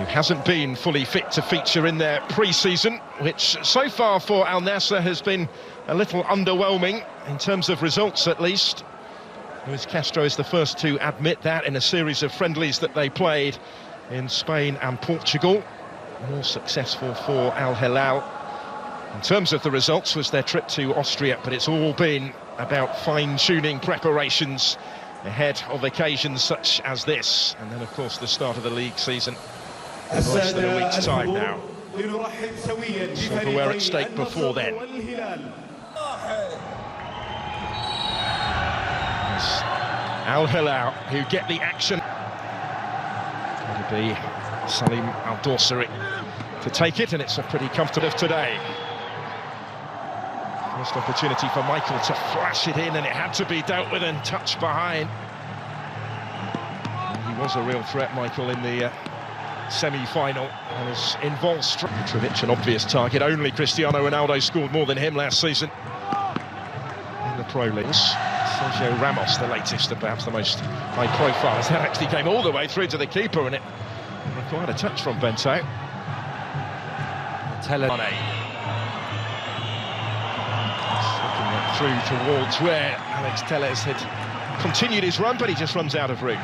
who hasn't been fully fit to feature in their pre-season, which so far for Al-Nassr has been a little underwhelming, in terms of results at least. Luis Castro is the first to admit that in a series of friendlies that they played in Spain and Portugal. More successful for Al-Hilal in terms of the results was their trip to Austria, but it's all been about fine-tuning preparations ahead of occasions such as this. And then, of course, the start of the league season in less than a week's time now. Silverware at stake before then. Al-Hilal, who get the action. It'll be Salim Al-Dawsari to take it, and it's a pretty comfortable today. First opportunity for Michael to flash it in, and it had to be dealt with and touched behind. And he was a real threat, Michael, in the semi-final, and is involved. Mitrovic, an obvious target. Only Cristiano Ronaldo scored more than him last season in the Pro League. Sergio Ramos, the latest and perhaps the most high-profile, as that actually came all the way through to the keeper, and it required a touch from Bento. Through towards where Alex Telles had continued his run, but he just runs out of room.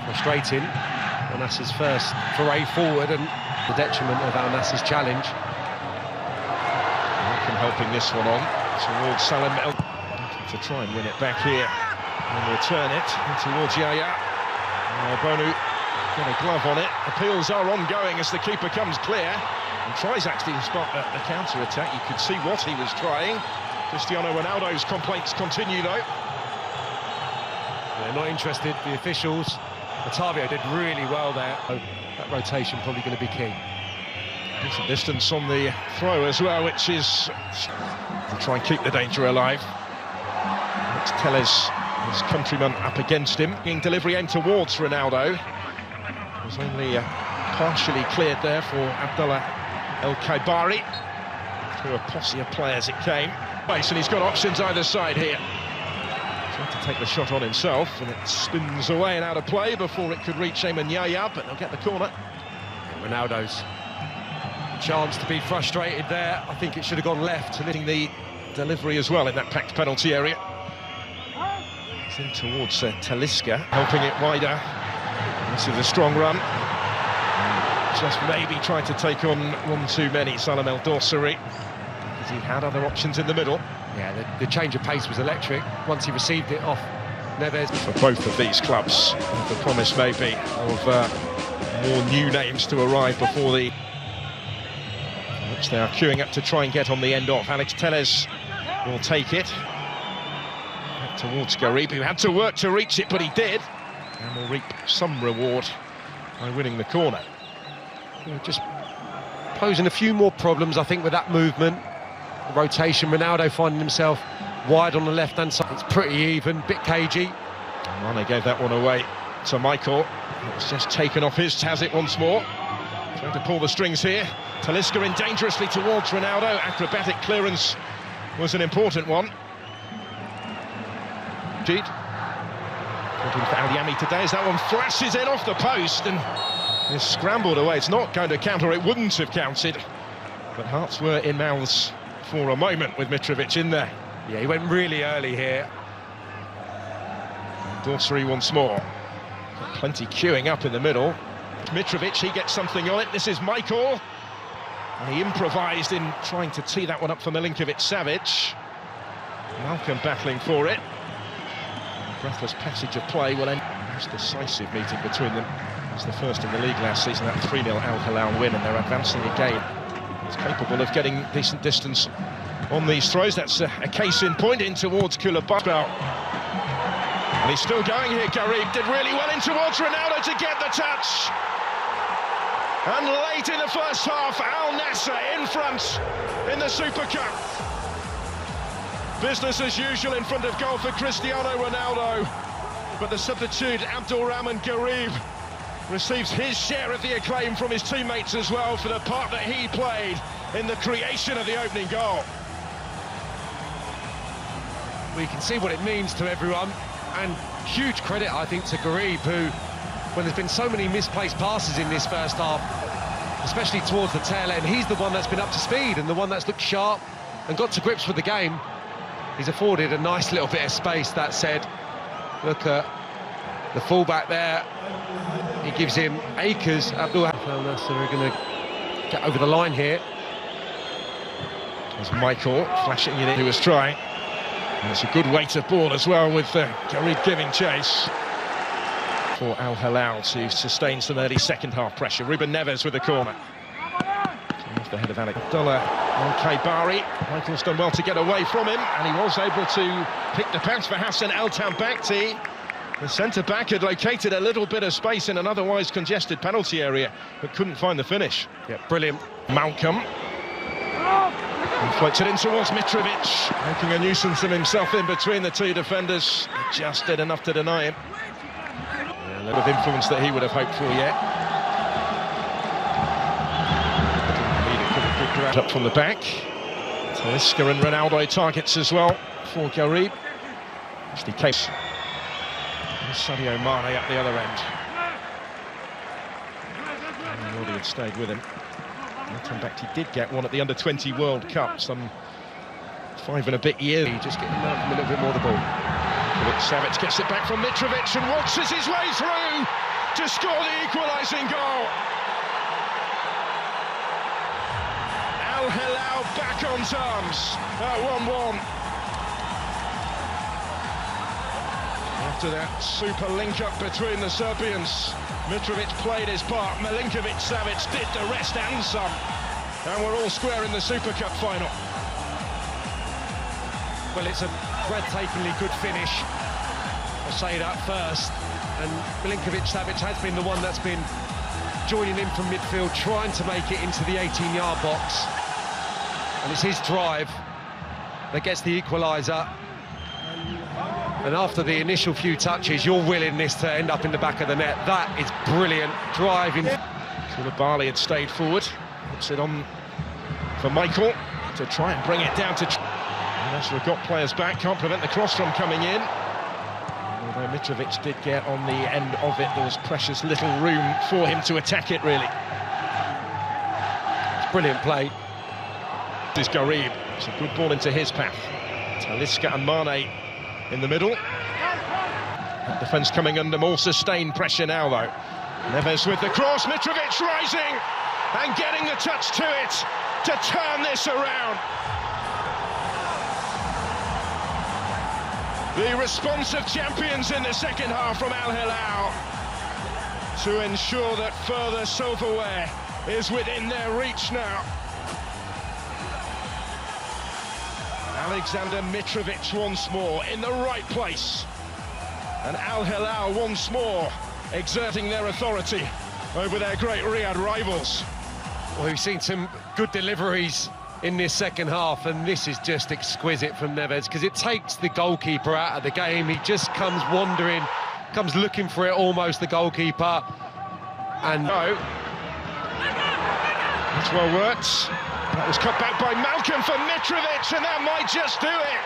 Frustrating. Al-Nassr's first foray forward, and the detriment of Al-Nassr's challenge. Malcolm helping this one on towards Salim to try and win it back here and return it towards Yaya. Bonu got a glove on it. Appeals are ongoing as the keeper comes clear and tries actually to spot the counter-attack. You could see what he was trying. Cristiano Ronaldo's complaints continue though. They're not interested, the officials. Otavio did really well there. That rotation probably going to be key. Decent distance on the throw as well, which is to try and keep the danger alive. Alex Telles, his countryman, up against him. Being delivery aimed towards Ronaldo. It was only partially cleared there for Abdullah El-Kaibari. Through a posse of players it came. And he's got options either side here. Tried to take the shot on himself, and it spins away and out of play before it could reach Ayman Yaya, but they'll get the corner. Ronaldo's chance to be frustrated there. I think it should have gone left, hitting the delivery as well in that packed penalty area. It's in towards Talisca, helping it wider. This is a strong run. And just maybe tried to take on one too many, Salim Al-Dawsari, because he had other options in the middle. Yeah, the change of pace was electric once he received it off Neves. For both of these clubs, the promise may be of more new names to arrive before the... which they are queuing up to try and get on the end off. Alex Telles will take it. Back towards Garib, who had to work to reach it, but he did. And will reap some reward by winning the corner. Just posing a few more problems, I think, with that movement. The rotation, Ronaldo finding himself wide on the left-hand side. It's pretty even, bit cagey. Well, they gave that one away to Michael. It's just taken off his, has it once more. Trying to pull the strings here. Talisca in dangerously towards Ronaldo. Acrobatic clearance was an important one. Indeed. Looking for Al-Yami today as that one flashes in off the post and is scrambled away. It's not going to count, or it wouldn't have counted. But hearts were in mouths for a moment with Mitrovic in there. Yeah, he went really early here. Dawsari once more. Got plenty queuing up in the middle. Mitrovic, he gets something on it. This is Michael. And he improvised in trying to tee that one up for Milinkovic-Savic. Malcolm battling for it. Breathless passage of play will end. Most decisive meeting between them. It's the first in the league last season, that 3-0 Al-Hilal win, and they're advancing again. It's capable of getting decent distance on these throws. That's a case in point in towards Koulibaly. And he's still going here, Garib. Did really well in towards Ronaldo to get the touch. And late in the first half, Al-Nassr in front in the Super Cup. Business as usual in front of goal for Cristiano Ronaldo. But the substitute, Abdulrahman Garib, receives his share of the acclaim from his teammates as well for the part that he played in the creation of the opening goal. We can see what it means to everyone, and huge credit, I think, to Garib, who when there's been so many misplaced passes in this first half, especially towards the tail end. He's the one that's been up to speed and the one that's looked sharp and got to grips with the game. He's afforded a nice little bit of space. That said, look at the fullback there. He gives him acres. Al-Nassr are going to get over the line here. There's Michael flashing it in, who was trying. And it's a good weight of ball as well, with Garib giving chase. For Al-Hilal to sustain some early second half pressure. Ruben Neves with the corner. Off the head of Alec Abdullah on Kaybari. Michael's done well to get away from him, and he was able to pick the pass for Hassan Al-Tambakti. The centre-back had located a little bit of space in an otherwise congested penalty area, but couldn't find the finish. Yeah, brilliant. Malcolm. He floats it in towards Mitrovic, making a nuisance of himself in between the two defenders. Just did enough to deny him. Yeah, a little of influence that he would have hoped for yet. Good up from the back. Talisca and Ronaldo targets as well for Garib. Actually case. Sadio Mane up the other end. And Nordi had stayed with him. Al-Tambakti did get one at the Under-20 World Cup some 5 and a bit years. Just getting Malcolm a little bit more the ball. Savic gets it back from Mitrovic and waltzes his way through to score the equalising goal. Al-Hilal back on terms at 1-1. After that super link-up between the Serbians, Mitrovic played his part, Milinkovic-Savic did the rest and some. And we're all square in the Super Cup final. Well, it's a breathtakingly good finish. I'll say that first. And Milinkovic-Savic has been the one that's been joining in from midfield, trying to make it into the 18-yard box. And it's his drive that gets the equaliser. And after the initial few touches, you're willing this to end up in the back of the net. That is brilliant. Driving. Koulibaly had stayed forward. Puts it on for Michael to try and bring it down to... Al-Nassr have got players back, can't prevent the cross from coming in. Although Mitrovic did get on the end of it, there was precious little room for him to attack it, really. It's brilliant play. This is Garib. It's a good ball into his path. Talisca and Mane in the middle. Defence coming under more sustained pressure now, though. Neves with the cross, Mitrovic rising and getting the touch to it to turn this around. The responsive champions in the second half from Al-Hilal to ensure that further silverware is within their reach now. Alexander Mitrovic once more in the right place, and Al-Hilal once more exerting their authority over their great Riyadh rivals. Well, we've seen some good deliveries in this second half, and this is just exquisite from Neves, because it takes the goalkeeper out of the game. He just comes wandering, comes looking for it almost, the goalkeeper. And no, that's well worked. That was cut back by Malcolm for Mitrovic, and that might just do it.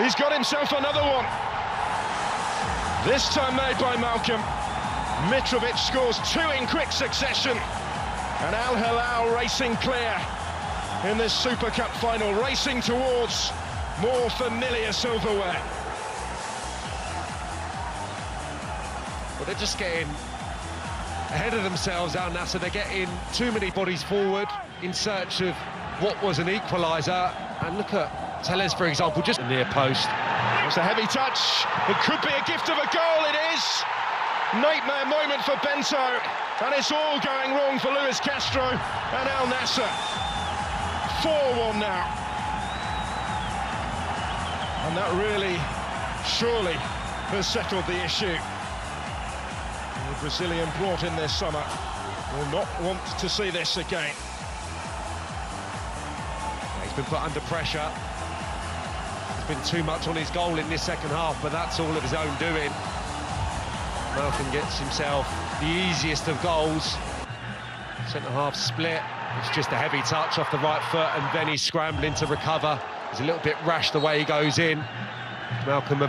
He's got himself another one. This time made by Malcolm. Mitrovic scores 2 in quick succession. And Al-Hilal racing clear in this Super Cup final, racing towards more familiar silverware. Well, they're just getting ahead of themselves, Al-Nassr. They're getting too many bodies forward in search of what was an equaliser. And look at Telles, for example, just near post. It's a heavy touch. It could be a gift of a goal. It is. Nightmare moment for Bento. And it's all going wrong for Luis Castro and Al-Nassr. 4-1 now. And that really, surely, has settled the issue. The Brazilian brought in this summer will not want to see this again. He's been put under pressure. There's been too much on his goal in this second half, but that's all of his own doing. Malcolm gets himself the easiest of goals. Centre-half split. It's just a heavy touch off the right foot, and then he's scrambling to recover. He's a little bit rash the way he goes in. Malcolm